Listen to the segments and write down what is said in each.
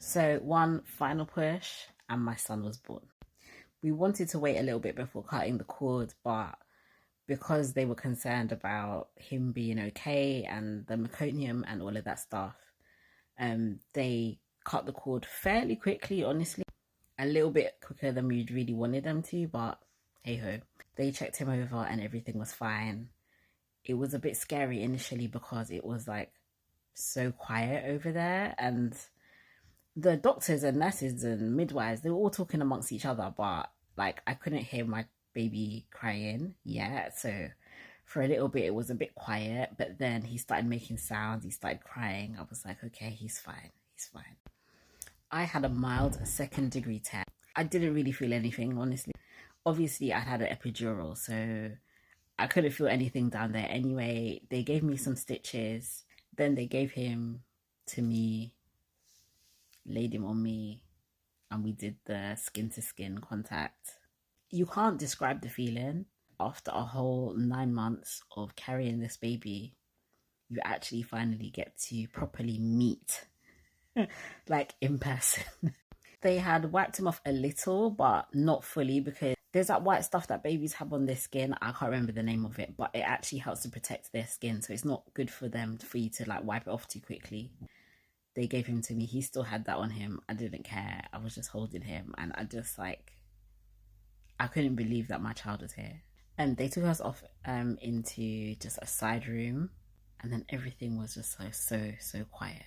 So one final push and my son was born. We wanted to wait a little bit before cutting the cord, but because they were concerned about him being okay and the meconium and all of that stuff, they cut the cord fairly quickly, honestly. A little bit quicker than we'd really wanted them to, but hey ho. They checked him over and everything was fine. It was a bit scary initially because it was like so quiet over there, and the doctors and nurses and midwives, they were all talking amongst each other, but like I couldn't hear my baby crying yet. So for a little bit it was a bit quiet, but then he started making sounds, he started crying. I was like, okay, he's fine, he's fine. I had a mild 2nd degree tear. I didn't really feel anything, honestly. Obviously I had an epidural, so I couldn't feel anything down there anyway. They gave me some stitches, then they gave him to me, laid him on me, and we did the skin to skin contact. You can't describe the feeling. After a whole 9 months of carrying this baby, you actually finally get to properly meet like in person. They had wiped him off a little, but not fully, because there's that white stuff that babies have on their skin. I can't remember the name of it, but it actually helps to protect their skin, so it's not good for you to like wipe it off too quickly. They gave him to me. He still had that on him. I didn't care. I was just holding him, and I just like, I couldn't believe that my child was here. And they took us off into just a side room, and then everything was just so quiet.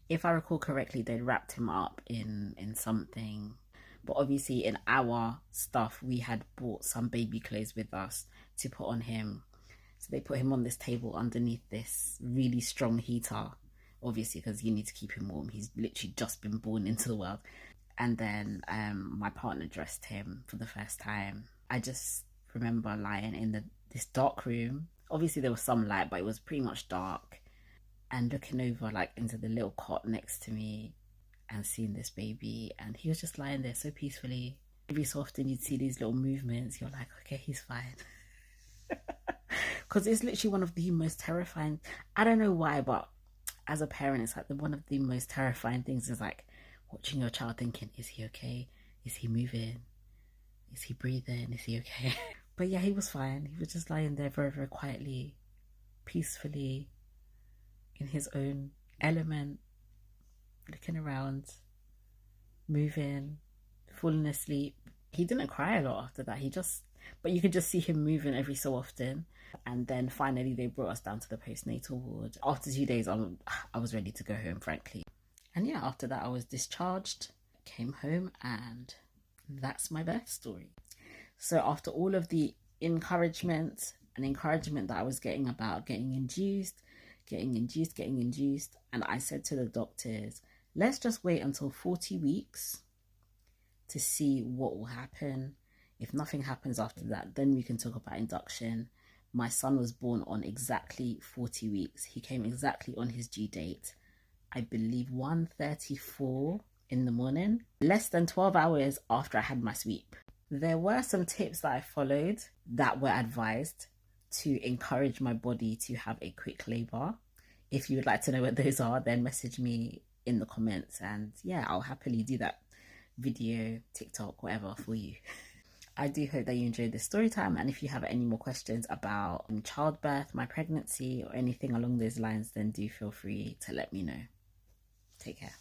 If I recall correctly, they wrapped him up in something, but obviously in our stuff we had bought some baby clothes with us to put on him. So they put him on this table underneath this really strong heater, obviously because you need to keep him warm. He's literally just been born into the world. And then my partner dressed him for the first time. I just remember lying in this dark room. Obviously there was some light, but it was pretty much dark, and looking over like into the little cot next to me and seeing this baby, and he was just lying there so peacefully. Every so often you'd see these little movements. You're like, okay, he's fine. Because it's literally one of the most terrifying, I don't know why, but as a parent, it's like one of the most terrifying things is like watching your child thinking, is he okay? Is he moving? Is he breathing? Is he okay? But yeah, he was fine. He was just lying there very quietly, peacefully, in his own element, looking around, moving, falling asleep. He didn't cry a lot after that. But you could just see him moving every so often. And then finally they brought us down to the postnatal ward. After 2 days, I was ready to go home, frankly. And yeah, after that I was discharged, came home, and that's my birth story. So after all of the encouragement that I was getting about getting induced, and I said to the doctors, let's just wait until 40 weeks to see what will happen. If nothing happens after that, then we can talk about induction. My son was born on exactly 40 weeks. He came exactly on his due date, I believe 1:34 in the morning, less than 12 hours after I had my sweep. There were some tips that I followed that were advised to encourage my body to have a quick labor. If you would like to know what those are, then message me in the comments, and yeah, I'll happily do that video, TikTok, whatever for you. I do hope that you enjoyed this story time, and if you have any more questions about childbirth, my pregnancy, or anything along those lines, then do feel free to let me know. Take care.